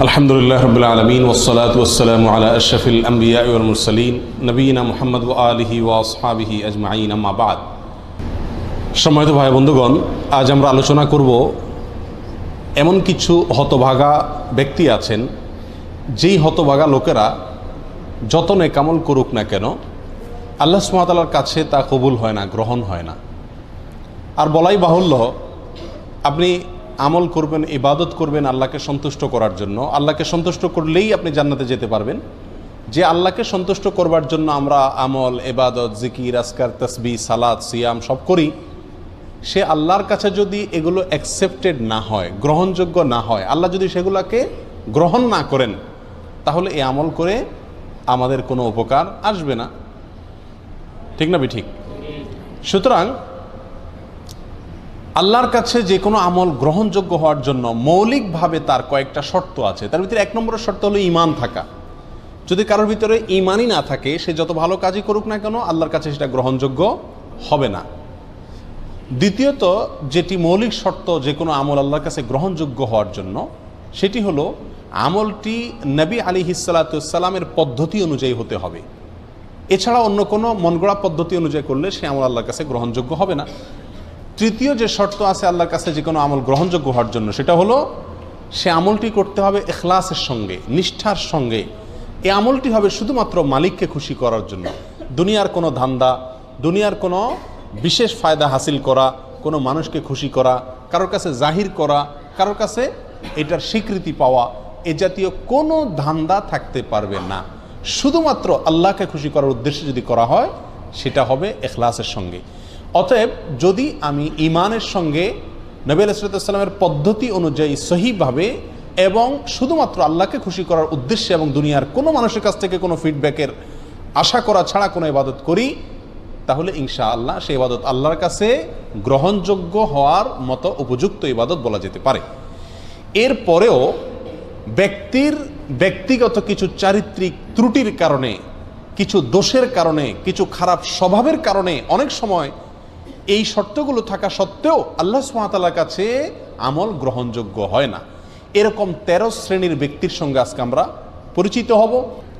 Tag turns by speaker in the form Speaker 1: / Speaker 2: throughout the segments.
Speaker 1: আলহামদুলিল্লাহ রাব্বিল আলামিন ওয়াসসালাতু ওয়াসসালামু আলা আশরাফিল আমবিয়া ওয়াল মুরসালিন নবিয়িনা মুহাম্মদ ওয়া আলিহি ওয়া আসহাবিহি আজমাইন, আম্মা বাদ। সম্মানিত ভাই বন্ধুগণ, আজ আমরা আলোচনা করব এমন কিছু হতভাগা ব্যক্তি আছেন, যেই হতভাগা লোকেরা যত নেকামল করুক না কেন আল্লাহ সুবহানাহু ওয়া তাআলার কাছে তা কবুল হয় না, গ্রহণ হয় না। আর বলাই বাহুল্য, আপনি আমল করবেন, ইবাদত করবেন আল্লাহকে সন্তুষ্ট করার জন্য, আল্লাহকে সন্তুষ্ট করলেই আপনি জান্নাতে যেতে পারবেন। যে আল্লাহকে সন্তুষ্ট করবার জন্য আমরা আমল, ইবাদত, জিকির, আজকার, তাসবিহ, সালাত, সিয়াম সব করি, সে আল্লাহর কাছে যদি এগুলো অ্যাকসেপ্টেড না হয়, গ্রহণযোগ্য না হয়, আল্লাহ যদি সেগুলোকে গ্রহণ না করেন, তাহলে এই আমল করে আমাদের কোনো উপকার আসবে না। ঠিক না ঠিক? সুতরাং আল্লাহর কাছে যে কোনো আমল গ্রহণযোগ্য হওয়ার জন্য মৌলিকভাবে তার কয়েকটা শর্ত আছে। তার ভিতরে এক নম্বরের শর্ত হলো ঈমান থাকা। যদি কারোর ভিতরে ঈমানই না থাকে, সে যত ভালো কাজই করুক না কেন আল্লাহর কাছে সেটা গ্রহণযোগ্য হবে না। দ্বিতীয়ত, যেটি মৌলিক শর্ত যে কোনো আমল আল্লাহর কাছে গ্রহণযোগ্য হওয়ার জন্য, সেটি হলো আমলটি নবী আলাইহিস সালাতু ওয়াস সালামের পদ্ধতি অনুযায়ী হতে হবে। এছাড়া অন্য কোনো মনগড়া পদ্ধতি অনুযায়ী করলে সে আমল আল্লাহর কাছে গ্রহণযোগ্য হবে না। তৃতীয় যে শর্ত আছে আল্লাহর কাছে যে কোনো আমল গ্রহণযোগ্য হওয়ার জন্য, সেটা হলো সে আমলটি করতে হবে ইখলাসের সঙ্গে, নিষ্ঠার সঙ্গে। এই আমলটি হবে শুধুমাত্র মালিককে খুশি করার জন্য। দুনিয়ার কোনো ধান্দা, দুনিয়ার কোনো বিশেষ ফায়দা হাসিল করা, কোনো মানুষকে খুশি করা, কারোর কাছে জাহির করা, কারোর কাছে এটার স্বীকৃতি পাওয়া, এ জাতীয় কোনো ধান্দা থাকতে পারবে না। শুধুমাত্র আল্লাহকে খুশি করার উদ্দেশ্যে যদি করা হয়, সেটা হবে ইখলাসের সঙ্গে। অতএব যদি আমি ঈমানের সঙ্গে নবী আলাইহিস সালামের পদ্ধতি অনুযায়ী সহিভাবে এবং শুধুমাত্র আল্লাহকে খুশি করার উদ্দেশ্যে এবং দুনিয়ার কোনো মানুষের কাছ থেকে কোনো ফিডব্যাকের আশা করা ছাড়া কোনো ইবাদত করি, তাহলে ইনশাআল্লাহ সেই ইবাদত আল্লাহর কাছে গ্রহণযোগ্য হওয়ার মতো উপযুক্ত ইবাদত বলা যেতে পারে। এরপরেও ব্যক্তির ব্যক্তিগত কিছু চারিত্রিক ত্রুটির কারণে, কিছু দোষের কারণে, কিছু খারাপ স্বভাবের কারণে অনেক সময় এই শর্তগুলো থাকা সত্ত্বেও আল্লাহ সুবহানাহু ওয়া তাআলার কাছে আমল গ্রহণযোগ্য হয় না। এরকম 13 শ্রেণীর ব্যক্তির সঙ্গে আজকে আমরা পরিচিত হব।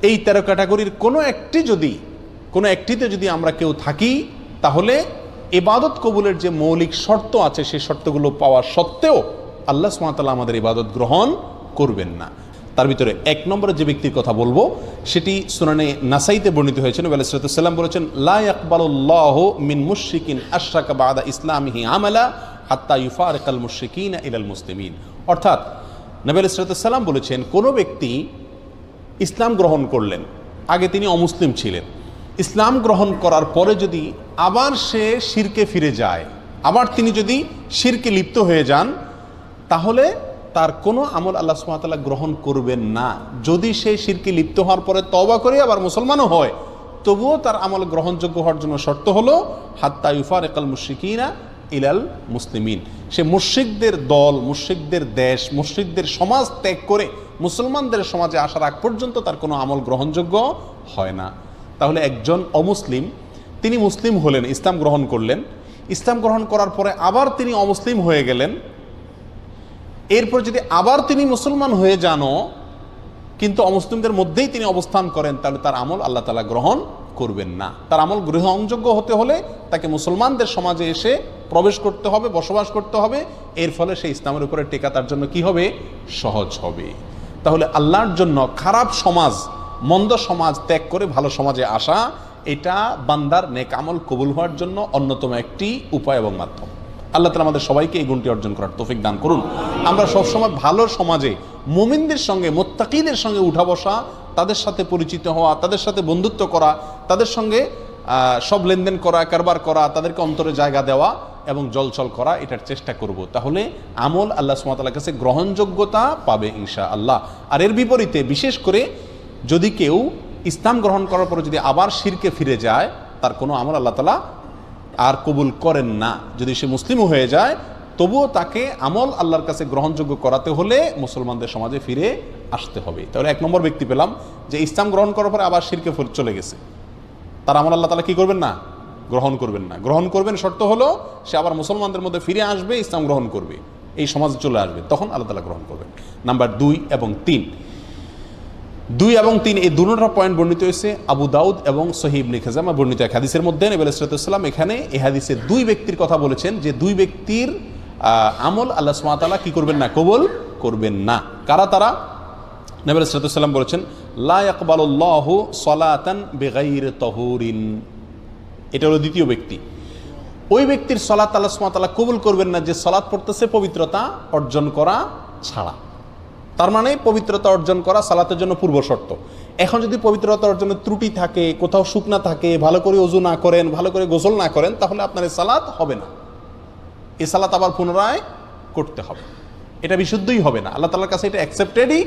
Speaker 1: এই 13 ক্যাটাগরির কোনো একটিতে যদি আমরা কেউ থাকি, তাহলে ইবাদত কবুলের যে মৌলিক শর্ত আছে সেই শর্তগুলো পাওয়া সত্ত্বেও আল্লাহ সুবহানাহু ওয়া তাআলা আমাদের ইবাদত গ্রহণ করবেন না। তার ভিতরে এক নম্বরে যে ব্যক্তির কথা বলবো, সেটি সুনানে নাসাইতে বর্ণিত হয়েছে। নবী আলাইহিস সালাম বলেছেন, লা ইয়াকবালুল্লাহু মিন মুশরিকিন আশরাকা বা'দা ইসলামিহি আমালা হাত্তা ইউফারিকাল মুশরিকিনা ইলাল মুসলিমিন। অর্থাৎ নবী আলাইহিস সালাম বলেছেন, কোনো ব্যক্তি ইসলাম গ্রহণ করলেন, আগে তিনি অমুসলিম ছিলেন, ইসলাম গ্রহণ করার পরে যদি আবার সে শিরকে ফিরে যায়, আবার তিনি যদি শিরকে লিপ্ত হয়ে যান, তাহলে তার কোনো আমল আল্লাহ সুবহানাহু ওয়া তাআলা গ্রহণ করবেন না। যদি সে শিরকে লিপ্ত হওয়ার পরে তওবা করে আবার মুসলমানও হয়, তবুও তার আমল গ্রহণযোগ্য হওয়ার জন্য শর্ত হলো হাত্তা ইউফারিকাল মুশরিকিনা ইলাল মুসলিমিন। সে মুশরিকদের দল, মুশরিকদের দেশ, মুশরিকদের সমাজ ত্যাগ করে মুসলমানদের সমাজে আসার আগ পর্যন্ত তার কোনো আমল গ্রহণযোগ্য হয় না। তাহলে একজন অমুসলিম, তিনি মুসলিম হলেন, ইসলাম গ্রহণ করলেন, ইসলাম গ্রহণ করার পরে আবার তিনি অমুসলিম হয়ে গেলেন, এরপর যদি আবার তিনি মুসলমান হয়ে যানও কিন্তু অমুসলিমদের মধ্যেই তিনি অবস্থান করেন, তাহলে তার আমল আল্লাহ তাআলা গ্রহণ করবেন না। তার আমল গ্রহণযোগ্য হতে হলে তাকে মুসলমানদের সমাজে এসে প্রবেশ করতে হবে, বসবাস করতে হবে। এর ফলে সেই ইসলামের উপরে টেকা তার জন্য কি হবে? সহজ হবে। তাহলে আল্লাহর জন্য খারাপ সমাজ, মন্দ সমাজ ত্যাগ করে ভালো সমাজে আসা, এটা বান্দার নেক আমল কবুল হওয়ার জন্য অন্যতম একটি উপায় এবং মাধ্যম। আল্লাহ তাআলা আমাদের সবাইকে এই গুণটি অর্জন করার তৌফিক দান করুন। আমরা সবসময় ভালো সমাজে মুমিনদের সঙ্গে, মুত্তাকিদের সঙ্গে উঠা বসা, তাদের সাথে পরিচিত হওয়া, তাদের সাথে বন্ধুত্ব করা, তাদের সঙ্গে সব লেনদেন করা, কারবার করা, তাদেরকে অন্তরে জায়গা দেওয়া এবং জলচল করা, এটার চেষ্টা করব। তাহলে আমল আল্লাহ সুবহানাহু ওয়া তাআলার কাছে গ্রহণযোগ্যতা পাবে ইনশাআল্লাহ। আর এর বিপরীতে বিশেষ করে যদি কেউ ইসলাম গ্রহণ করার পরে যদি আবার শিরকে ফিরে যায়, তার কোনো আমল আল্লাহ তাআলা আর কবুল করেন না। যদি সে মুসলিমও হয়ে যায়, তবুও তাকে আমল আল্লাহর কাছে গ্রহণযোগ্য করাতে হলে মুসলমানদের সমাজে ফিরে আসতে হবে। তাহলে এক নম্বর ব্যক্তি পেলাম, যে ইসলাম গ্রহণ করার পরে আবার শিরকে চলে গেছে, তার আমল আল্লাহ তাআলা কি করবেন না? গ্রহণ করবেন না। গ্রহণ করবেন শর্ত হলো সে আবার মুসলমানদের মধ্যে ফিরে আসবে, ইসলাম গ্রহণ করবে। এই সমাজে চলে আসবে, তখন আল্লাহ তাআলা গ্রহণ করবেন। নাম্বার 2 এবং 3, 2 এবং 3 এই দুটো পয়েন্ট বর্ণিত হয়েছে আবু দাউদ এবং সহিহ ইবনে খাজামা বর্ণিত এক হাদিসের মধ্যে। নবী আলাইহিস সালাম এখানে এই হাদিসে 2 ব্যক্তির কথা বলেছেন, যে 2 ব্যক্তির আমল আল্লাহ সুবহানাহু ওয়া তাআলা কি করবেন না, কবুল করবেন না। কারা তারা? নবী আলাইহিস সালাম বলেছেন, লা ইয়াকবালুল্লাহু সালাতান বিগাইরি তাহুরিন। এটা হলো দ্বিতীয় ব্যক্তি। ওই ব্যক্তির সালাত আল্লাহ সুবহানাহু ওয়া তাআলা কবুল করবেন না যে সালাত পড়তেছে পবিত্রতা অর্জন করা ছাড়া। তার মানে পবিত্রতা অর্জন করা সালাতের জন্য পূর্ব শর্ত। এখন যদি পবিত্রতা অর্জনের ত্রুটি থাকে, কোথাও শুকনা থাকে, ভালো করে ওযু না করেন, ভালো করে গোসল না করেন, তাহলে আপনার এই সালাত হবে না। এই সালাত আবার পুনরায় করতে হবে, এটা বিশুদ্ধই হবে না, আল্লাহ তাআলার কাছে এটা অ্যাকসেপ্টেডই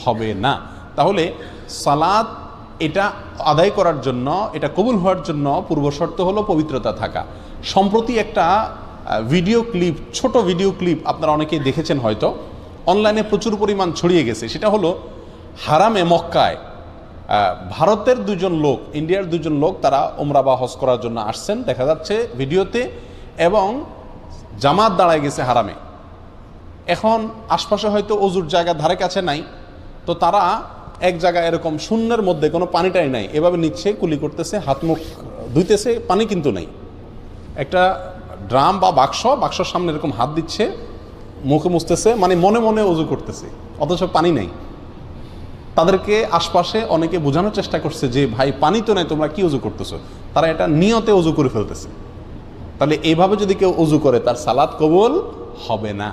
Speaker 1: হবে না। তাহলে সালাত এটা আদায় করার জন্য, এটা কবুল হওয়ার জন্য পূর্ব শর্ত হলো পবিত্রতা থাকা। সম্প্রতি একটা ভিডিও ক্লিপ, ছোট ভিডিও ক্লিপ আপনারা অনেকেই দেখেছেন হয়তো, অনলাইনে প্রচুর পরিমাণ ছড়িয়ে গেছে। সেটা হলো হারামে মক্কায় ভারতের 2 জন লোক, ইন্ডিয়ার 2 জন লোক, তারা উমরা বা হজ করার জন্য আসছেন দেখা যাচ্ছে ভিডিওতে, এবং জামাত দাঁড়ায় গেছে হারামে। এখন আশপাশে হয়তো অজুর জায়গা ধারে কাছে নাই, তো তারা এক জায়গায় এরকম শূন্যের মধ্যে কোনো পানিটাই নাই, এভাবে নিচ্ছে, কুলি করতেছে, হাত মুখ ধুইতেছে, পানি কিন্তু নেই। একটা ড্রাম বা বাক্সর সামনে এরকম হাত দিচ্ছে, মুখে মুছতেছে, মানে মনে মনে অজু করতেছে, অথচ পানি নেই। তাদেরকে আশপাশে অনেকে বোঝানোর চেষ্টা করছে যে ভাই পানি তো নাই, তোমরা কি অজু করতেছো। তারা এটা নিয়তে অজু করে ফেলতেছে। তাহলে এইভাবে যদি কেউ অজু করে তার সালাত কবুল হবে না।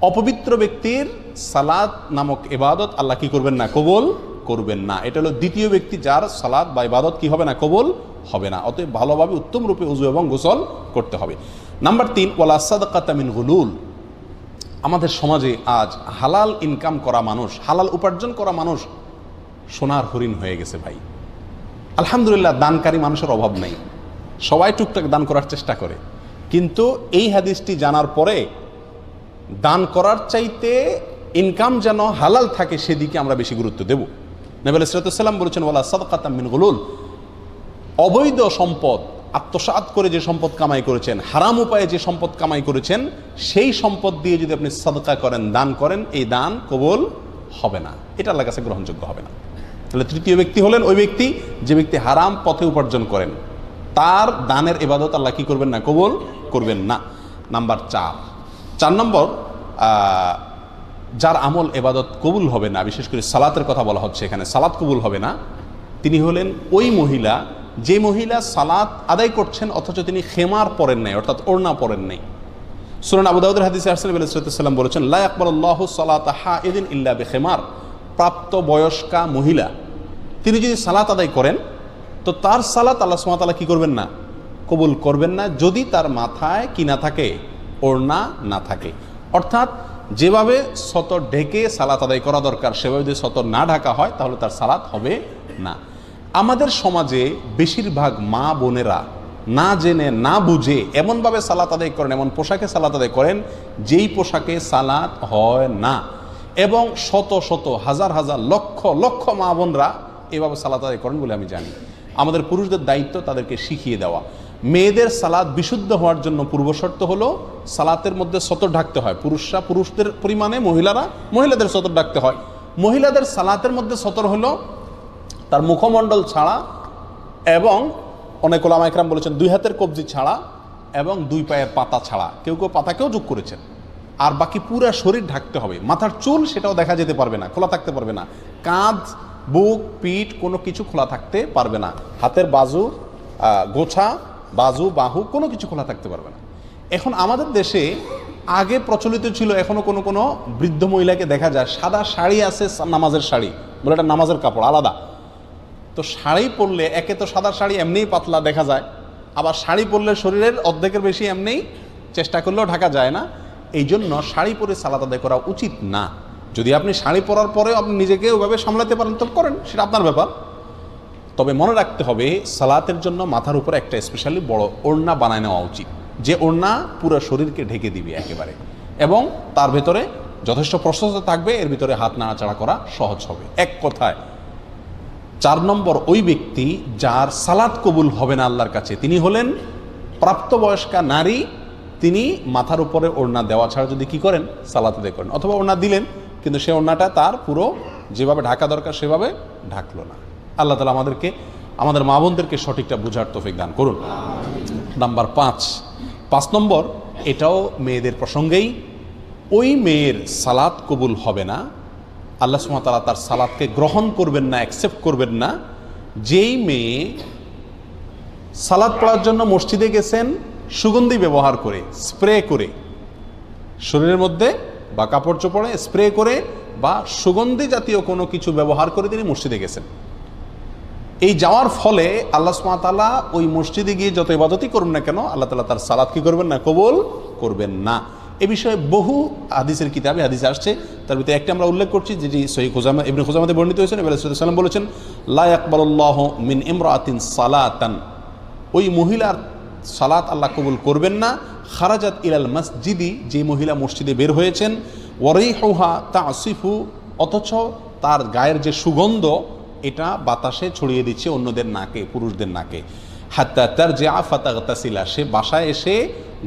Speaker 1: অপবিত্র ব্যক্তির সালাত নামক ইবাদত আল্লাহ কি করবেন না, কবুল করবেন না। এটা হলো দ্বিতীয় ব্যক্তি যার সালাত বা ইবাদত কি হবে না, কবুল হবে না। অতএব ভালোভাবে উত্তম রূপে ওযু এবং গোসল করতে হবে। নাম্বার 3, ওয়ালা সাদাকাতা মিন গুলুল। আমাদের সমাজে আজ হালাল ইনকাম করা মানুষ, হালাল উপার্জন করা মানুষ সোনার হরিণ হয়ে গেছে ভাই। আলহামদুলিল্লাহ, দানকারী মানুষের অভাব নেই, সবাই টুকটাক দান করার চেষ্টা করে। কিন্তু এই হাদিসটি জানার পরে দান করার চাইতে ইনকাম যেন হালাল থাকে সেদিকে আমরা বেশি গুরুত্ব দেব। নবী আলাইহিস সালাম বলেছেন, ওয়ালা সাদাকাতা মিন গুলুল। অবৈধ সম্পদ আত্মসাৎ করে যে সম্পদ কামাই করেছেন, হারাম উপায়ে যে সম্পদ কামাই করেছেন, সেই সম্পদ দিয়ে যদি আপনি সাদকা করেন, দান করেন, এই দান কবুল হবে না, এটা আল্লাহর কাছে গ্রহণযোগ্য হবে না। তাহলে তৃতীয় ব্যক্তি হলেন ওই ব্যক্তি যে ব্যক্তি হারাম পথে উপার্জন করেন, তার দানের ইবাদত আল্লাহ কি করবেন না, কবুল করবেন না। নাম্বার 4 নম্বর, যার আমল ইবাদত কবুল হবে না, বিশেষ করে সালাতের কথা বলা হচ্ছে এখানে, সালাত কবুল হবে না, তিনি হলেন ওই মহিলা যে মহিলা সালাত আদায় করছেন অথচ তিনি খেমার পরেন নাই, অর্থাৎ ওড়না পরেন নাই। সুনান আবু দাউদের হাদিসে আসছে, নবী সাল্লাল্লাহু আলাইহি ওয়াসাল্লাম বলেছেন, লা ইয়াকবালুল্লাহু সালাতা হাইদিন ইল্লা বিখিমার। প্রাপ্ত বয়স্কা মহিলা তিনি যদি সালাত আদায় করেন তো তার সালাত আল্লাহ সুবহানাহু ওয়া তাআলা কি করবেন না, কবুল করবেন না, যদি তার মাথায় কি না থাকে, ওড়না না থাকে। অর্থাৎ যেভাবে সতর ঢেকে সালাত আদায় করা দরকার সেভাবে যদি সতর না ঢাকা হয় তাহলে তার সালাত হবে না। আমাদের সমাজে বেশিরভাগ মা বোনেরা না জেনে না বুঝে এমনভাবে সালাত আদায় করেন, এমন পোশাকে সালাত আদায় করেন যেই পোশাকে সালাত হয় না, এবং শত শত হাজার হাজার লক্ষ লক্ষ মা বোনরা এভাবে সালাত আদায় করেন বলে আমি জানি। আমাদের পুরুষদের দায়িত্ব তাদেরকে শিখিয়ে দেওয়া। মেয়েদের সালাত বিশুদ্ধ হওয়ার জন্য পূর্বশর্ত হলো সালাতের মধ্যে সতর ঢাকতে হয়। পুরুষরা পুরুষদের পরিমাণে, মহিলারা মহিলাদের সতর ঢাকতে হয়। মহিলাদের সালাতের মধ্যে সতর হলো তার মুখমণ্ডল ছাড়া, এবং অনেক ওলামা ইকরাম বলেছেন 2 হাতের কবজি ছাড়া এবং 2 পায়ের পাতা ছাড়া, কেউ কেউ পাতাকেও যোগ করেছেন। আর বাকি পুরো শরীর ঢাকতে হবে। মাথার চুল সেটাও দেখা যেতে পারবে না, খোলা থাকতে পারবে না। কাঁধ, বুক, পিঠ কোনো কিছু খোলা থাকতে পারবে না। হাতের বাজু, গোছা, বাজু, বাহু কোনো কিছু খোলা থাকতে পারবে না। এখন আমাদের দেশে আগে প্রচলিত ছিল, এখনো কোনো কোনো বৃদ্ধ মহিলাকে দেখা যায় সাদা শাড়ি আছে, নামাজের শাড়ি বলে, এটা নামাজের কাপড় আলাদা। তো শাড়ি পরলে একে তো সাদা শাড়ি এমনিই পাতলা দেখা যায়, আবার শাড়ি পরলে শরীরের অর্ধেকের বেশি এমনিই চেষ্টা করলেও ঢাকা যায় না। এই জন্য শাড়ি পরে সালাত আদায় করা উচিত না। যদি আপনি শাড়ি পরার পরেও আপনি নিজেকে ওইভাবে সামলাতে পারেন তো করেন, সেটা আপনার ব্যাপার। তবে মনে রাখতে হবে সালাতের জন্য মাথার উপরে একটা স্পেশালি বড় ওড়না বানায় নেওয়া উচিত, যে ওড়না পুরো শরীরকে ঢেকে দিবে একেবারে, এবং তার ভেতরে যথেষ্ট প্রশস্ত থাকবে, এর ভিতরে হাত নাড়াচাড়া করা সহজ হবে। এক কথায় 4 নম্বর, ওই ব্যক্তি যার সালাত কবুল হবে না আল্লাহর কাছে, তিনি হলেন প্রাপ্তবয়স্কা নারী তিনি মাথার উপরে ওড়না দেওয়া ছাড়া যদি কি করেন, সালাত আদায় করেন, অথবা ওড়না দিলেন কিন্তু সে ওড়নাটা তার পুরো যেভাবে ঢাকা দরকার সেভাবে ঢাকলো না। আল্লাহ তাআলা আমাদেরকে, আমাদের মা বোনদেরকে সঠিকটা বুঝার তৌফিক দান করুন। নাম্বার 5 নম্বর, এটাও মেয়েদের প্রসঙ্গেই, ওই মেয়ের সালাত কবুল হবে না, আল্লাহ সুবহানাহু ওয়া তাআলা তার সালাতকে গ্রহণ করবেন না, অ্যাকসেপ্ট করবেন না, যেই মেয়ে সালাত পড়ার জন্য মসজিদে গেছেন সুগন্ধি ব্যবহার করে, স্প্রে করে, শরীরের মধ্যে বা কাপড় চোপড়ে স্প্রে করে বা সুগন্ধি জাতীয় কোনো কিছু ব্যবহার করে তিনি মসজিদে গেছেন। এই যাওয়ার ফলে আল্লাহ সুবহানাহু ওয়া তাআলা ওই মসজিদে গিয়ে যত ইবাদতই করুন না কেন, আল্লাহ তাআলা তার সালাত কি করবেন না, কবুল করবেন না। এ বিষয়ে বহু হাদিসের কিতাবে হাদিস আসছে, তার ভিতরে একটা আমরা উল্লেখ করছি যেটি সহিহ খুজাইমা ইবনে খুজাইমাতে বর্ণিত হয়েছে। নবী সাল্লাল্লাহু আলাইহি ওয়াসাল্লাম বলেছেন, লা ইয়াকবালুল্লাহু মিন ইমরাতিন সালাতান, ওই মহিলার সালাত আল্লাহ কবুল করবেন না, খারাজাত ইলাল মসজিদি, যে মহিলা মসজিদে বের হয়েছেন, ওয়ারিহুহা তাসিফু, অথচ তার গায়ের যে সুগন্ধ এটা বাতাসে ছড়িয়ে দিচ্ছে অন্যদের নাকে, পুরুষদের নাকে, হাত্তা তারজিআ ফাতাগতাসিলা, সে বাসায় এসে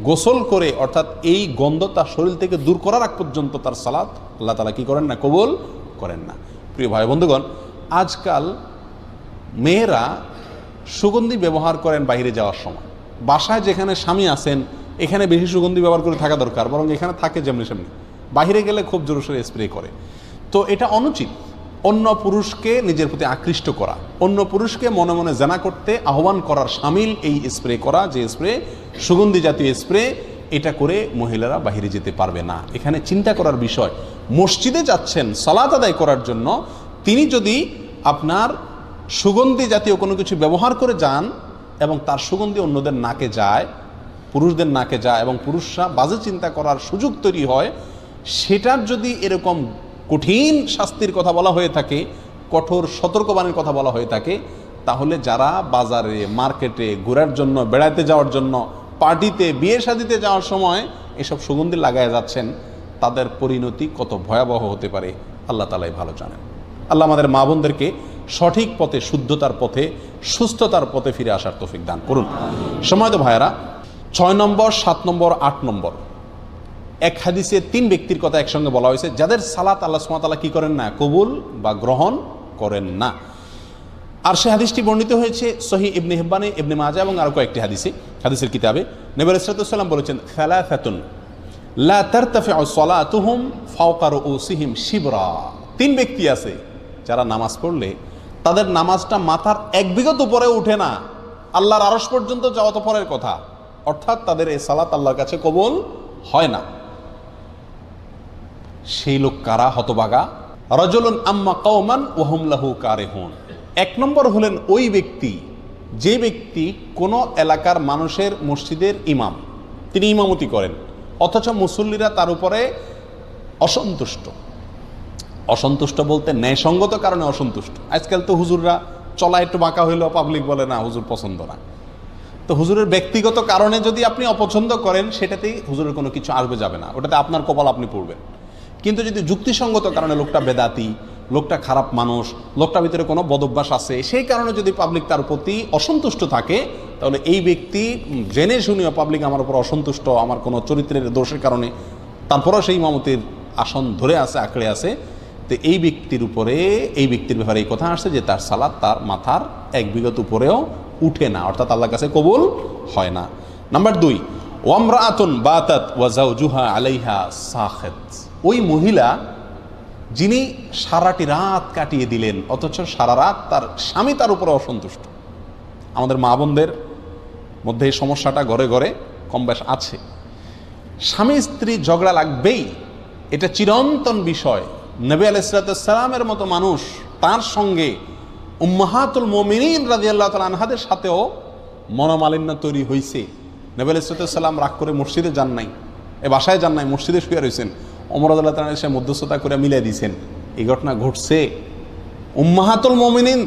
Speaker 1: গোসল করে, অর্থাৎ এই গন্ধ তার শরীর থেকে দূর করার আগ পর্যন্ত তার সালাত আল্লাহ তাআলা কি করেন না, কবুল করেন না। প্রিয় ভাই বন্ধুগণ, আজকাল মেয়েরা সুগন্ধি ব্যবহার করেন বাইরে যাওয়ার সময়, বাসায় যেখানে স্বামী আছেন এখানে বেশি সুগন্ধি ব্যবহার করে থাকা দরকার, বরং এখানে থাকে যেমনি সেমনি, বাহিরে গেলে খুব জোরসোরে স্প্রে করে। তো এটা অনুচিত। অন্য পুরুষকে নিজের প্রতি আকৃষ্ট করা, অন্য পুরুষকে মনে মনে জানা করতে আহ্বান করার শামিল এই স্প্রে করা, যে স্প্রে সুগন্ধি জাতীয় স্প্রে, এটা করে মহিলারা বাহিরে যেতে পারবে না। এখানে চিন্তা করার বিষয়, মসজিদে যাচ্ছেন সালাত আদায় করার জন্য, তিনি যদি আপনার সুগন্ধি জাতীয় কোনো কিছু ব্যবহার করে যান এবং তার সুগন্ধি অন্যদের নাকে যায়, পুরুষদের নাকে যায়, এবং পুরুষরা বাজে চিন্তা করার সুযোগ তৈরি হয়, সেটার যদি এরকম কঠিন শাস্তির কথা বলা হয়ে থাকে, কঠোর সতর্কবাণীর কথা বলা হয়ে থাকে, তাহলে যারা বাজারে, মার্কেটে ঘোরার জন্য, বেড়াতে যাওয়ার জন্য, পার্টিতে, বিয়ে শাদিতে যাওয়ার সময় এসব সুগন্ধি লাগায় যাচ্ছেন, তাদের পরিণতি কত ভয়াবহ হতে পারে আল্লাহ তাআলাই ভালো জানেন। আল্লাহ আমাদের মা বোনদেরকে সঠিক পথে, শুদ্ধতার পথে, সুস্থতার পথে ফিরে আসার তৌফিক দান করুন। সময়ত ভাইয়েরা, 6 নম্বর, 7 নম্বর, 8 নম্বর, এক হাদিসে 3 ব্যক্তির কথা একসঙ্গে বলা হয়েছে যাদের সালাত আল্লাহ সুবহানাহু ওয়া তাআলা কি করেন না, কবুল বা গ্রহণ করেন না। আর সে হাদিসটি বর্ণিত হয়েছে সহিহ ইবনে হিব্বানে, ইবনে মাজাহ এবং আরও কয়েকটি হাদিসের কিতাবে। নবী আলাইহিস সালাতু ওয়াস সালাম বলেছেন, সালাসাতুন লা তারতাফিউ সালাতুহুম ফাওকা রুউসিহিম শিবরা, 3 ব্যক্তি আছে যারা নামাজ পড়লে তাদের নামাজটা মাথার 1 বিঘত উপরে উঠে না, আল্লাহর আরশ পর্যন্ত যাওয়া তো পরের কথা, অর্থাৎ তাদের এই সালাত আল্লাহর কাছে কবুল হয় না। সেই লোক কারা? হতবাগা। রাজুলুন আম্মা কওমান ওয়া হুম লাহু কারিহুন, 1 নম্বর হলেন ওই ব্যক্তি, যে ব্যক্তি কোনো এলাকার মানুষের মসজিদের ইমাম, তিনি ইমামতি করেন, অথচ মুসল্লিরা তার উপরে অসন্তুষ্ট। অসন্তুষ্ট বলতে ন্যায়সঙ্গত কারণে অসন্তুষ্ট। আজকাল তো হুজুররা চলা একটু বাঁকা হইলেও পাবলিক বলে না, হুজুর পছন্দ না। তো হুজুরের ব্যক্তিগত কারণে যদি আপনি অপছন্দ করেন, সেটাতেই হুজুরের কোনো কিছু আসবে যাবে না, ওটাতে আপনার কপাল আপনি পড়বেন। কিন্তু যদি যুক্তিসঙ্গত কারণে, লোকটা বেদাতি, লোকটা খারাপ মানুষ, লোকটার ভিতরে কোনো বদভ্যাস আছে, সেই কারণে যদি পাবলিক তার প্রতি অসন্তুষ্ট থাকে, তাহলে এই ব্যক্তি জেনে শুনেও পাবলিক আমার উপর অসন্তুষ্ট, আমার কোনো চরিত্রের দোষের কারণে, তারপরেও সেই ইমামতির আসন ধরে আছে, আঁকড়ে আছে, তো এই ব্যক্তির উপরে, এই ব্যক্তির ব্যাপারে এই কথা আসছে যে তার সালাত তার মাথার 1 বিঘত উপরেও উঠে না, অর্থাৎ আল্লাহর কাছে কবুল হয় না। নাম্বার 2, ওয়ামরাআতুন বাতাত ওয়া যাওজুহা আলাইহা সাখিত, ওই মহিলা যিনি সারাটি রাত কাটিয়ে দিলেন অথচ সারা রাত তার স্বামী তার উপরে অসন্তুষ্ট। আমাদের মা বোনদের মধ্যে এই সমস্যাটা ঘরে ঘরে কম বেশ আছে। স্বামী স্ত্রী ঝগড়া লাগবেই, এটা চিরন্তন বিষয়। নবী আলাইহিস সালামের মতো মানুষ, তার সঙ্গে উম্মাহাতুল মুমিনিন রাদিয়াল্লাহু তাআলা আনহাদের সাথেও মনোমালিন্য তৈরি হয়েছে। নবী আলাইহিস সালাম রাগ করে মসজিদে যান নাই, বাসায় যান নাই, মসজিদে শুয়ে রয়েছেন, ওমর রাদিয়াল্লাহু তাআলা এসে মধ্যস্থতা করে মিলাই দিয়েছেন। এই ঘটনা ঘটছে। উম্মাহাতুল মুমিনিন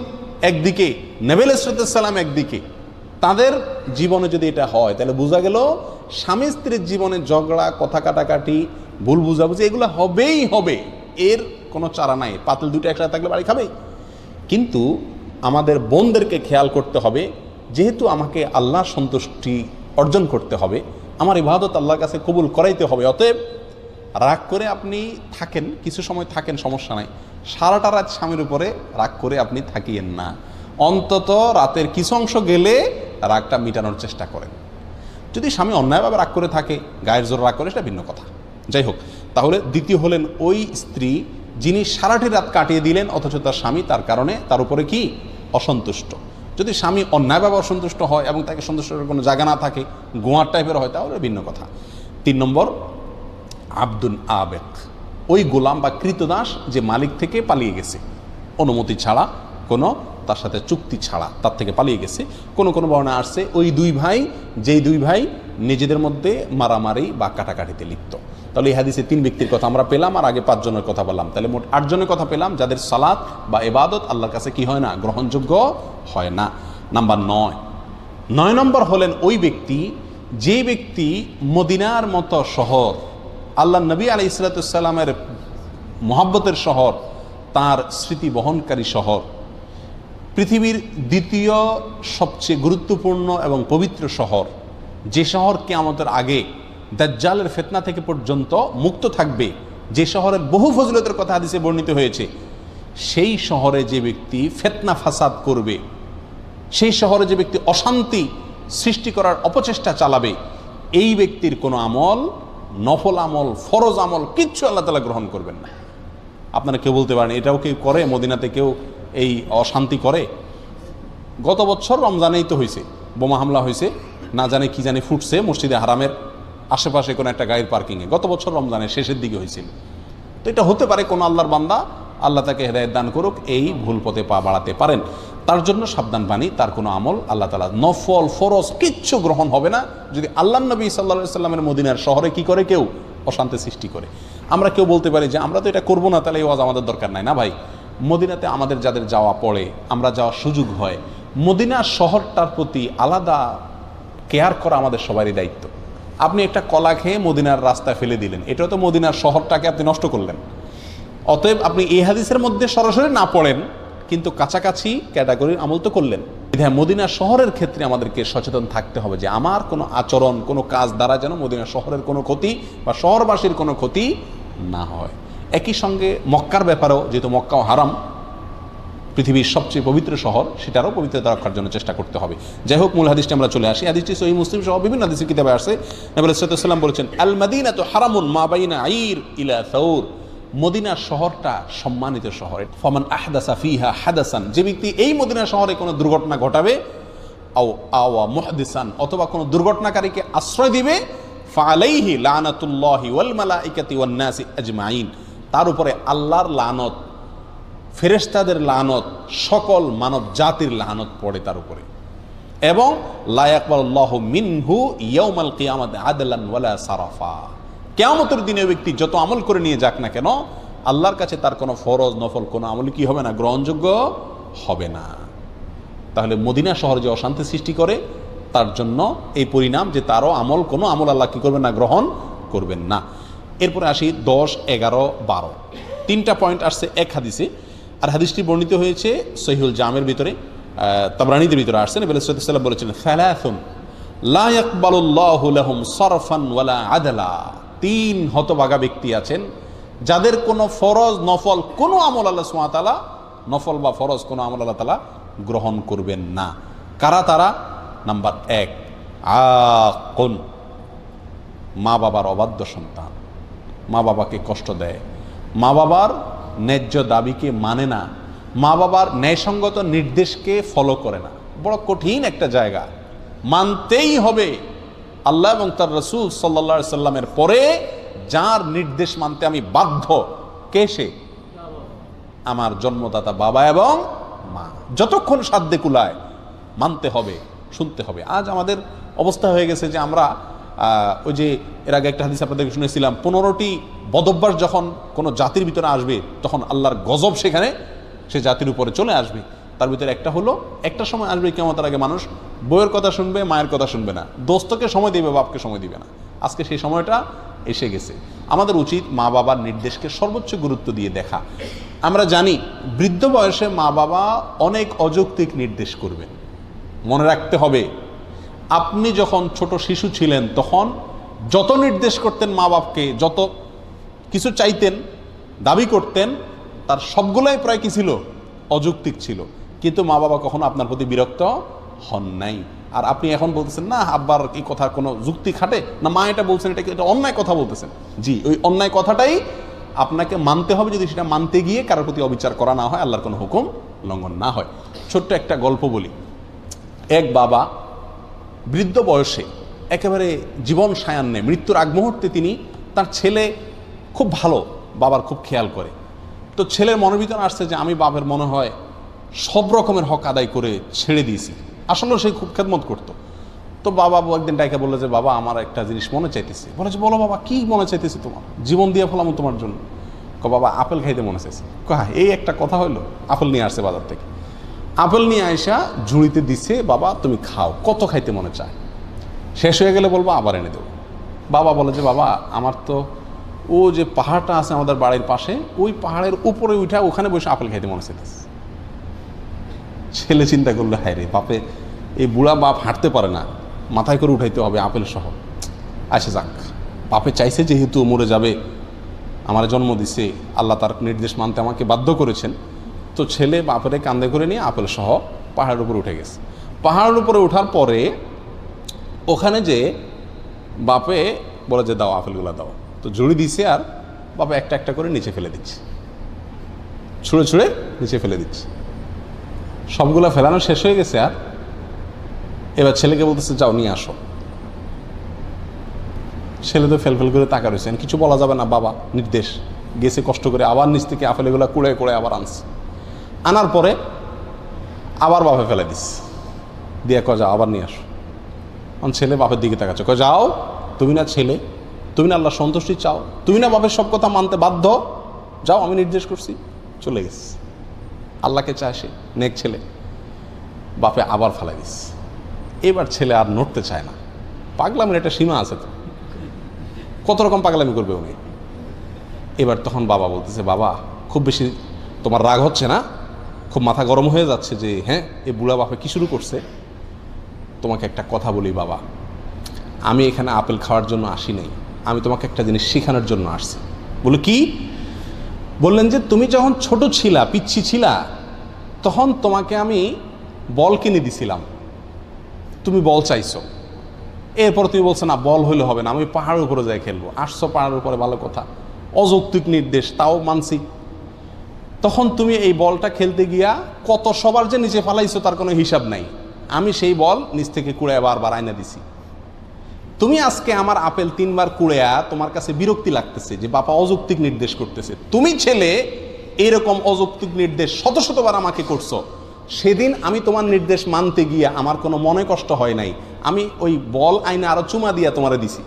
Speaker 1: একদিকে, নবী আলাইহিস সালাম একদিকে, তাদের জীবনে যদি এটা হয় তাহলে বোঝা গেল স্বামী স্ত্রীর জীবনে ঝগড়া, কথা কাটাকাটি, ভুল বুঝাবুঝি এগুলো হবেই হবে, এর কোনো চারা নাই। পাতিল দুটো একসাথে থাকলে বাড়ি খাবেই। কিন্তু আমাদের বোনদেরকে খেয়াল করতে হবে, যেহেতু আমাকে আল্লাহর সন্তুষ্টি অর্জন করতে হবে, আমার ইবাদত আল্লাহর কাছে কবুল করাইতে হবে। অতএব রাগ করে আপনি থাকেন, কিছু সময় থাকেন, সমস্যা নাই। সারাটা রাত স্বামীর উপরে রাগ করে আপনি থাকিয়েন না, অন্তত রাতের কিছু অংশ গেলে রাগটা মিটানোর চেষ্টা করেন। যদি স্বামী অন্যায়ভাবে রাগ করে থাকে, গায়ের জোর রাগ করে, সেটা ভিন্ন কথা। যাই হোক, তাহলে দ্বিতীয় হলেন ওই স্ত্রী যিনি সারাটি রাত কাটিয়ে দিলেন অথচ তার স্বামী তার কারণে তার উপরে কি অসন্তুষ্ট। যদি স্বামী অন্যায়ভাবে অসন্তুষ্ট হয় এবং তাকে সন্তুষ্ট করার কোনো জায়গা না থাকে, গোয়ার টাইপের হয়, তাহলে ভিন্ন কথা। 3 নম্বর, আব্দুন আবেক, ওই গোলাম বা কৃতদাস যে মালিক থেকে পালিয়ে গেছে অনুমতি ছাড়া, কোনো তার সাথে চুক্তি ছাড়া তার থেকে পালিয়ে গেছে। কোনো কোনো বর্ণনা আসছে ওই দুই ভাই, যেই দুই ভাই নিজেদের মধ্যে মারামারি বা কাটাকাটিতে লিপ্ত। তাহলে এই হাদিসে 3 ব্যক্তির কথা আমরা পেলাম, আর আগে 5 জনের কথা বললাম, তাহলে মোট 8 জনের কথা পেলাম যাদের সালাত বা ইবাদত আল্লাহর কাছে কি হয় না, গ্রহণযোগ্য হয় না। নাম্বার 9 নম্বর হলেন ওই ব্যক্তি, যে ব্যক্তি মদিনার মতো শহর, আল্লাহ নবী আলাইহিস সালামের মহব্বতের শহর, তার স্মৃতি বহনকারী শহর, পৃথিবীর দ্বিতীয় সবচেয়ে গুরুত্বপূর্ণ এবং পবিত্র শহর, যে শহর কিয়ামতের আগে দাজ্জালের ফিতনা থেকে পর্যন্ত মুক্ত থাকবে, যে শহরের বহু ফজিলতের কথা হাদিসে বর্ণিত হয়েছে, সেই শহরে যে ব্যক্তি ফিতনা ফাসাদ করবে, সেই শহরে যে ব্যক্তি অশান্তি সৃষ্টি করার অপচেষ্টা চালাবে, এই ব্যক্তির কোনো আমল, নফল আমল, ফরজ আমল কিচ্ছু আল্লাহ তাআলা গ্রহণ করবেন না। আপনারা কেউ বলতে পারেন এটাও কেউ করে, মদিনাতে কেউ এই অশান্তি করে? গত বছর রমজানেই তো হয়েছে, বোমা হামলা হয়েছে, না জানে কি জানি ফুটছে মসজিদে হারামের আশেপাশে কোনো একটা গাড়ির পার্কিংয়ে, গত বছর রমজানের শেষের দিকে হয়েছিল। তো এটা হতে পারে কোনো আল্লাহর বান্দা, আল্লাহ তাকে হেদায়েত দান করুক, এই ভুল পথে পা বাড়াতে পারেন। তার জন্য সাবধান বাণী, তার কোনো আমল আল্লাহ তাআলা নফল ফরজ কিচ্ছু গ্রহণ হবে না যদি আল্লাহ নবী সাল্লাল্লাহু আলাইহি সাল্লামের মদিনার শহরে কি করে, কেউ অশান্তি সৃষ্টি করে। আমরা কেউ বলতে পারি যে আমরা তো এটা করবো না, তাহলে এই ওয়াজ আমাদের দরকার নাই। না ভাই, মদিনাতে আমাদের যাদের যাওয়া পড়ে, আমরা যাওয়ার সুযোগ হয়, মদিনার শহরটার প্রতি আলাদা কেয়ার করা আমাদের সবারই দায়িত্ব। আপনি একটা কলা খেয়ে মদিনার রাস্তায় ফেলে দিলেন, এটাও তো মদিনার শহরটাকে আপনি নষ্ট করলেন। অতএব আপনি এই হাদিসের মধ্যে সরাসরি না পড়েন, কিন্তু কাছাকাছি ক্যাটাগরির আমল তো করলেন। মদিনা শহরের ক্ষেত্রে আমাদেরকে সচেতন থাকতে হবে যে আমার কোনো আচরণ, কোনো কাজ দ্বারা যেন মদিনা শহরের কোনো ক্ষতি বা শহরবাসীর কোনো ক্ষতি না হয়। একই সঙ্গে মক্কার ব্যাপারেও, যেহেতু মক্কাও হারাম, পৃথিবীর সবচেয়ে পবিত্র শহর, সেটারও পবিত্রতা রক্ষার জন্য চেষ্টা করতে হবে। যাই হোক, মূল হাদিসটি আমরা চলে আসি। হাদিসটি সহিহ মুসলিম সহ বিভিন্ন হাদিসের কিতাবে আসছে। নবী সাল্লাল্লাহু আলাইহি ওয়াসাল্লাম বলেছেন, আল মাদিনাতু হারামুন মা বাইনা আইর ইলা সাউর, মদিনা শহরটা সম্মানিত শহর। ফামান আহদাসা ফিহা হাদাসান, যে ব্যক্তি এই মদিনা শহরে কোনো দুর্ঘটনা ঘটাবে, আওয়া মুহদিসান, অথবা কোনো দুর্ঘটনাকারীকে আশ্রয় দিবে, ফাআলাইহি লানাতুল্লাহি ওয়াল মালাইকাতি ওয়ান নাসি আজমাইন, তার উপরে আল্লাহর লানত, ফেরেশতাদের লানত, সকল মানব জাতির লানত পড়ে তার উপরে। এবং লা ইয়াকবালুল্লাহু মিনহু ইয়াউমাল কিয়ামাতি আদলান ওয়ালা সারাফা, কিয়ামতের দিনে ব্যক্তি যত আমল করে নিয়ে যাক না কেন, আল্লাহর কাছে তার কোনো ফরজ নফল কোনো আমল কি হবে না, গ্রহণযোগ্য হবে না। তাহলে মদিনা শহর যে অশান্তি সৃষ্টি করে, তার জন্য এই পরিণাম যে তারও আমল, কোনো আমল আল্লাহ কি করবেন না, গ্রহণ করবেন না। এরপরে আসি 10, 11, 12, 3টা পয়েন্ট আসছে এক হাদিসে। আর হাদিসটি বর্ণিত হয়েছে সহিহুল জামের ভিতরে, তাবরানীদের ভিতরে আসছে। নবী সাল্লাল্লাহু আলাইহি ওয়াসাল্লাম বলেছেন, সালাসুন লা ইয়াকবালুল্লাহু লাহুম সারফান ওয়ালা আদলা, 3 হতভাগা ব্যক্তি আছেন যাদের কোনো ফরজ নফল কোনো আমল আল্লাহ সুবহানাহু ওয়া তাআলা, নফল বা ফরজ কোনো আমল আল্লাহ তাআলা গ্রহণ করবেন না। কারা তারা? নাম্বার 1, আকুন, মা বাবার অবাধ্য সন্তান, মা বাবাকে কষ্ট দেয়, মা বাবার ন্যায্য দাবিকে মানে না, মা বাবার ন্যায়সঙ্গত নির্দেশকে ফলো করে না। বড় কঠিন একটা জায়গা, মানতেই হবে আল্লাহ এবং তার রাসূল সাল্লাল্লাহু আলাইহি সাল্লামের পরে যার নির্দেশ মানতে আমি বাধ্য, কে সে? আমার জন্মদাতা বাবা এবং মা। যতক্ষণ সাধ্যে কুলায় মানতে হবে, শুনতে হবে। আজ আমাদের অবস্থা হয়ে গেছে যে আমরা ওই যে এর আগে একটা হাদিস আপনাদেরকে শুনেছিলাম, 15টি বদভ্যাস যখন কোনো জাতির ভিতরে আসবে, তখন আল্লাহর গজব সেখানে সে জাতির উপরে চলে আসবে। তার ভিতরে একটা হলো, একটা সময় আসবে কিয়ামতের আগে মানুষ বউয়ের কথা শুনবে, মায়ের কথা শুনবে না, দোস্তকে সময় দিবে, বাপকে সময় দিবে না। আজকে সেই সময়টা এসে গেছে। আমাদের উচিত মা বাবার নির্দেশকে সর্বোচ্চ গুরুত্ব দিয়ে দেখা। আমরা জানি বৃদ্ধ বয়সে মা বাবা অনেক অযৌক্তিক নির্দেশ করবেন। মনে রাখতে হবে, আপনি যখন ছোট শিশু ছিলেন তখন যত নির্দেশ করতেন মা বাপকে, যত কিছু চাইতেন, দাবি করতেন, তার সবগুলোই প্রায় কি ছিল? অযৌক্তিক ছিল। কিন্তু মা বাবা কখনো আপনার প্রতি বিরক্ত হন নাই। আর আপনি এখন বলতেছেন না আব্বার এই কথার কোনো যুক্তি খাটে না, মা এটা বলছেন, এটা অন্যায় কথা বলতেছেন। জি, ওই অন্যায় কথাটাই আপনাকে মানতে হবে, যদি সেটা মানতে গিয়ে কারোর প্রতি অবিচার করা না হয়, আল্লাহর কোনো হুকুম লঙ্ঘন না হয়। ছোট্ট একটা গল্প বলি। এক বাবা বৃদ্ধ বয়সে একেবারে জীবন সায়ান্নে মৃত্যুর আগ মুহূর্তে তিনি, তার ছেলে খুব ভালো, বাবার খুব খেয়াল করে। তো ছেলের মনের ভিতরে আসছে যে আমি বাবার মনে হয় সব রকমের হক আদায় করে ছেড়ে দিয়েছি। আসলেও সে খুব খেদমত করতো। তো বাবা একদিন ডাইকা বললো যে বাবা আমার একটা জিনিস মনে চাইতেছে। বলে যে বলো বাবা, কি মনে চাইতেছে তোমার? জীবন দিয়ে ফেলাম তোমার জন্য। বাবা আপেল খাইতে মনে চাইছে। এই একটা কথা হইলো? আপেল নিয়ে আসছে বাজার থেকে। আপেল নিয়ে আইসা ঝুড়িতে দিছে, বাবা তুমি খাও, কত খাইতে মনে চায়, শেষ হয়ে গেলে বলবো আবার এনে দেবো। বাবা বলে যে বাবা আমার তো ও যে পাহাড়টা আছে আমাদের বাড়ির পাশে, ওই পাহাড়ের উপরে উঠা ওখানে বসে আপেল খাইতে মনে চাইতেছে। ছেলে চিন্তা করলো, হ্যাঁ রে বাপে, এই বুড়া বাপ হাঁটতে পারে না, মাথায় করে উঠাইতে হবে আপেল সহ। আচ্ছা যাক, বাপে চাইছে যেহেতু মরে যাবে, আমার জন্ম দিছে, আল্লাহ তার নির্দেশ মানতে আমাকে বাধ্য করেছেন। তো ছেলে বাপের কান্দে করে নিয়ে আপেল সহ পাহাড়ের উপরে উঠে গেছে। পাহাড়ের উপরে ওঠার পরে ওখানে যে বাপে বলে যে দাও আপেলগুলো দাও, তো ঝুড়ি দিছে আর বাপে একটা একটা করে নিচে ফেলে দিচ্ছে, ছুঁড়ে ছুঁড়ে নিচে ফেলে দিচ্ছে। সবগুলা ফেলানো শেষ হয়ে গেছে। আর এবার ছেলেকে বলতেছে যাও নিয়ে আসো। ছেলে তো ফেল করে তাকা রয়েছে, কিছু বলা যাবে না, বাবা নির্দেশ, গেছে কষ্ট করে আবার নিচ থেকে আপেলগুলো কুড়ে কুড়ে আবার আনছে। আনার পরে আবার বাপে ফেলে দিস দিয়ে যাও আবার নিয়ে আসো। ছেলে বাপের দিকে তাকাচ্ছে, যাও, তুমি না ছেলে, তুমি না আল্লাহ সন্তুষ্টি চাও, তুমি না বাপের সব কথা মানতে বাধ্য, যাও আমি নির্দেশ করছি। চলে গেছে, আল্লাহকে চায় সে, নেক ছেলে। বাপে আবার ফেলাই দিস। এবার ছেলে আর নড়তে চায় না। পাগলামির একটা সীমা আছে তো, কত রকম পাগলামি করবে উনি। এবার তখন বাবা বলতেছে, বাবা খুব বেশি তোমার রাগ হচ্ছে না? খুব মাথা গরম হয়ে যাচ্ছে যে হ্যাঁ এই বুড়া বাপে কি শুরু করছে? তোমাকে একটা কথা বলি বাবা, আমি এখানে আপেল খাওয়ার জন্য আসি নাই, আমি তোমাকে একটা জিনিস শেখানোর জন্য আসছি। বলে কি? বললেন যে তুমি যখন ছোট ছিলা, পিচ্ছি ছিলা, তখন তোমাকে আমি বল কিনে দিছিলাম, তুমি বল চাইছো, এরপর তুমি বলছো না বল হইলে হবে না, আমি পাহাড়ের উপরে যাই খেলবো। আসছো পাহাড়ের উপরে, ভালো কথা, অযৌক্তিক নির্দেশ, তাও মানছি। তখন তুমি এই বলটা খেলতে গিয়া কত সবার যে নিচে ফালাইছো তার কোনো হিসাব নাই। আমি সেই বল নিচ থেকে কুড়ায় বারবার আয়না দিছি। তুমি আজকে আমার আপেল 3 বার কুড়ায়া তোমার কাছে বিরক্তি লাগতেছে যে বাবা অযৌক্তিক নির্দেশ করতেছে। তুমি ছেলে এইরকম অযৌক্তিক নির্দেশ শত শতবার আমাকে করছো। সেদিন আমি তোমার নির্দেশ মানতে গিয়া আমার কোনো মনে কষ্ট হয় নাই, আমি ওই বল আইনা আরো চুমা দিয়া তোমারে দিছি।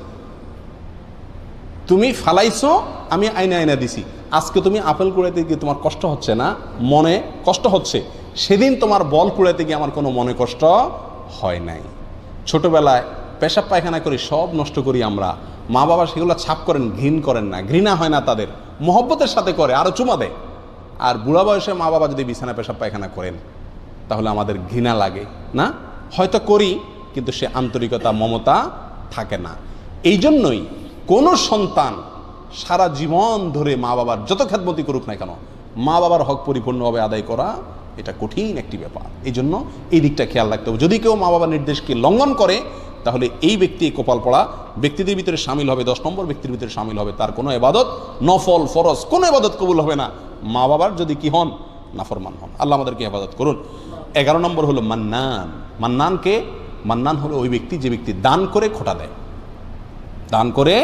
Speaker 1: তুমি ফালাইছো, আমি আইনা আইনা দিছি। আজকে তুমি আপেল কুড়াইতে গিয়ে তোমার কষ্ট হচ্ছে না, মনে কষ্ট হচ্ছে। সেদিন তোমার বল কুড়াইতে গিয়ে আমার কোনো মনে কষ্ট হয় নাই। ছোটবেলায় পেশাব পায়খানা করি, সব নষ্ট করি আমরা। মা বাবা সেগুলো ছাপ করেন, ঘৃণ করেন না, ঘৃণা হয় না তাদের, মহব্বতের সাথে করে, আরো চুমা দেয়। আর বুড়া বয়সে মা বাবা যদি বিছানা পেশাব পায়খানা করেন তাহলে আমাদের ঘৃণা লাগে না? হয়তো করি, কিন্তু সে আন্তরিকতা, মমতা থাকে না। এই জন্যই কোনো সন্তান সারা জীবন ধরে মা বাবার যত খেদমতি করুক না কেন, মা বাবার হক পরিপূর্ণভাবে আদায় করা এটা কঠিন একটি ব্যাপার। এই জন্য এই দিকটা খেয়াল রাখতে হবে। যদি কেউ মা বাবার নির্দেশকে লঙ্ঘন করে তাহলে এই ব্যক্তি কপাল পড়া ব্যক্তিদের ভিতরে সামিল হবে, 10 নম্বর ব্যক্তির ভিতরে সামিল হবে। তার কোনো ইবাদত, নফল ফরজ কোনো ইবাদত কবুল হবে না মা বাবার যদি কি হন, নাফরমান হন। আল্লাহ আমাদেরকে হেফাজত করুন। 11 নম্বর হলো মান্নান। মান্নানকে, মান্নান হলো ওই ব্যক্তি যে ব্যক্তি দান করে খোটা দেয়। দান করে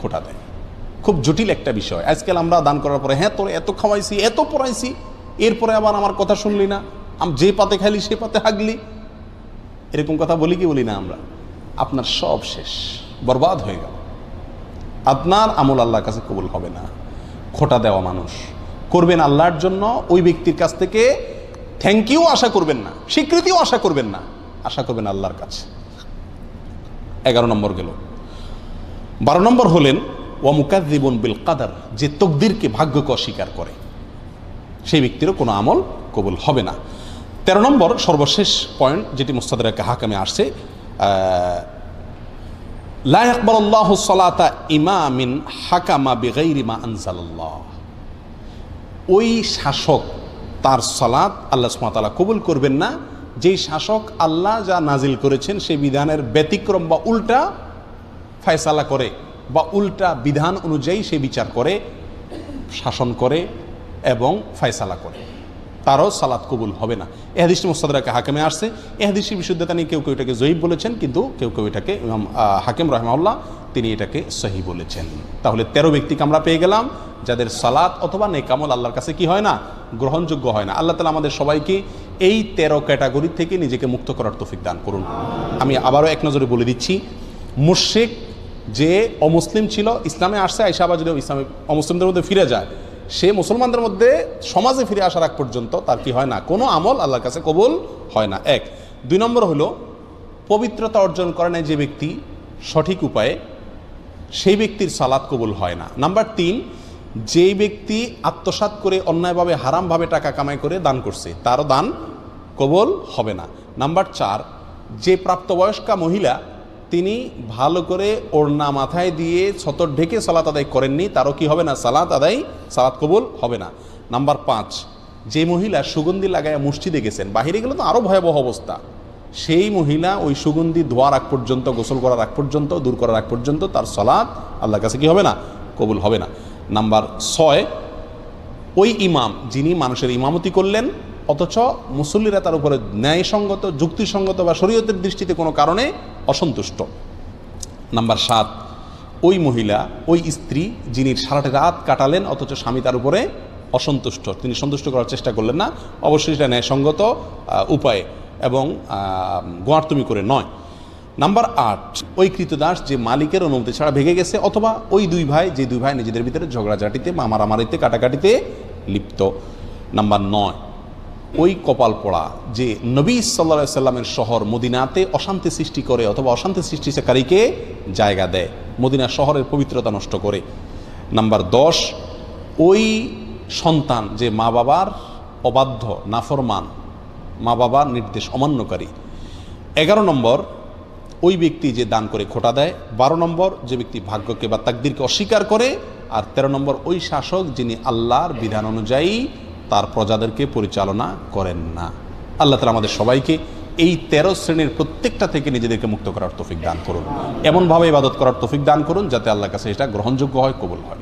Speaker 1: খোটা দেয় খুব জটিল একটা বিষয়। আজকাল আমরা দান করার পরে হ্যাঁ তোরে এত খাওয়াইছি, এত পড়াইছি, এরপরে আবার আমার কথা শুনলি না, আমি যে পাতে খাইলি সে পাতে হাগলি, এরকম কথা বলি কি বলি না আমরা? আপনার সব শেষ, বরবাদ হয়ে গেল। আপনার আমল আল্লাহর কাছে কবুল হবে না। খোটা দেওয়া মানুষ করবেন আল্লাহর জন্য, ওই ব্যক্তির কাছ থেকে থ্যাংক ইউ আশা করবেন না, স্বীকৃতিও আশা করবেন না, আশা করবেন আল্লাহর কাছে। 11 নম্বর গেল। 12 নম্বর হলেন ওয়া মুকাযযিবুন বিল কাদার, যে তকদিরকে, ভাগ্যকে অস্বীকার করে, সেই ব্যক্তিরও কোনো আমল কবুল হবে না। 13 নম্বর সর্বশেষ পয়েন্ট যেটি মুস্তাদরাকে হাকামে আসছে, লা ইয়াকবালুল্লাহু সালাতা ইমামিন হাকামা বিগাইরি মা আনজালাল্লাহ। ওই শাসক তার সালাত আল্লাহ সুবহানাহু ওয়া তাআলা কবুল করবেন না যেই শাসক আল্লাহ যা নাজিল করেছেন সেই বিধানের ব্যতিক্রম বা উল্টা ফয়সালা করে বা উল্টা বিধান অনুযায়ী সে বিচার করে, শাসন করে এবং ফয়সালা করে, তারও সালাত কবুল হবে না। এ হাদিসটি মুস্তাদরাকে হাকিমে আসছে। এ হাদিসটির বিশুদ্ধতা নিয়ে কেউ কেউ এটাকে জয়ীফ বলেছেন, কিন্তু কেউ কেউ এটাকে ইমাম হাকিম রাহিমাহুল্লাহ তিনি এটাকে সহি বলেছেন। তাহলে 13 ব্যক্তিকে আমরা পেয়ে গেলাম যাদের সালাত অথবা নেকামল আল্লাহর কাছে কি হয় না, গ্রহণযোগ্য হয় না। আল্লাহ তাআলা আমাদের সবাইকে এই 13 ক্যাটাগরি থেকে নিজেকে মুক্ত করার তৌফিক দান করুন। আমি আবারও এক নজরে বলে দিচ্ছি, মুশরিক যে অমুসলিম ছিল, ইসলামে আসছে, আইসা আবার যদি ইসলামে অমুসলিমদের মধ্যে ফিরে যায়, সে মুসলমানদের মধ্যে সমাজে ফিরে আসার আগ পর্যন্ত তার কি হয় না, কোনো আমল আল্লাহর কাছে কবুল হয় না। 1। 2 নম্বর হলো পবিত্রতা অর্জন করে না যে ব্যক্তি সঠিক উপায়ে, সেই ব্যক্তির সালাত কবুল হয় না। নাম্বার 3, যেই ব্যক্তি আত্মসাৎ করে অন্যায়ভাবে হারামভাবে টাকা কামাই করে দান করছে, তারও দান কবুল হবে না। নাম্বার 4, যে প্রাপ্তবয়স্কা মহিলা তিনি ভালো করে ওড়না মাথায় দিয়ে ছতর ঢেকে সালাত আদায় করেননি, তারও কি হবে না, সালাত কবুল হবে না। নাম্বার 5, যে মহিলা সুগন্ধি লাগায় মসজিদে গেছেন, বাহিরে গেলে তো আরও ভয়াবহ অবস্থা, সেই মহিলা ওই সুগন্ধি ধোয়ার আগ পর্যন্ত, গোসল করার আগ পর্যন্ত, দূর করার আগ পর্যন্ত তার সালাত আল্লাহর কাছে কি হবে না, কবুল হবে না। নাম্বার 6, ওই ইমাম যিনি মানুষের ইমামতি করলেন অথচ মুসল্লিরা তার উপরে ন্যায়সঙ্গত, যুক্তিসঙ্গত বা শরীয়তের দৃষ্টিতে কোনো কারণে অসন্তুষ্ট। নাম্বার 7, ওই মহিলা, ওই স্ত্রী যিনি সারাটা রাত কাটালেন অথচ স্বামী তার উপরে অসন্তুষ্ট, তিনি সন্তুষ্ট করার চেষ্টা করলেন না, অবশ্যই সেটা ন্যায়সঙ্গত উপায়ে এবং গোয়ার্তুমি করে নয়। নাম্বার 8, ওই কৃতদাস যে মালিকের অনুমতি ছাড়া ভেঙে গেছে, অথবা ওই দুই ভাই নিজেদের ভিতরে ঝগড়াঝাটিতে, মারামারিতে, কাটাকাটিতে লিপ্ত। নাম্বার 9, ওই কপাল পড়া যে নবী সাল্লাল্লাহু আলাইহি সাল্লামের শহর মদিনাতে অশান্তি সৃষ্টি করে অথবা অশান্তি সৃষ্টিকারীকে জায়গা দেয়, মদিনা শহরের পবিত্রতা নষ্ট করে। নাম্বার 10, ওই সন্তান যে মা বাবার অবাধ্য, নাফরমান, মা বাবার নির্দেশ অমান্যকারী। 11 নম্বর, ওই ব্যক্তি যে দান করে খোটা দেয়। 12 নম্বর, যে ব্যক্তি ভাগ্যকে বা তাকদীরকে অস্বীকার করে। আর 13 নম্বর, ওই শাসক যিনি আল্লাহর বিধান অনুযায়ী তার প্রজাদেরকে পরিচালনা করেন না। আল্লাহ তাআলা আমাদের সবাইকে এই 13 শ্রেণীর প্রত্যেকটা থেকে নিজেদেরকে মুক্ত করার তৌফিক দান করুন, এমনভাবে ইবাদত করার তৌফিক দান করুন যাতে আল্লাহর কাছে এটা গ্রহণযোগ্য হয়, কবুল হয়।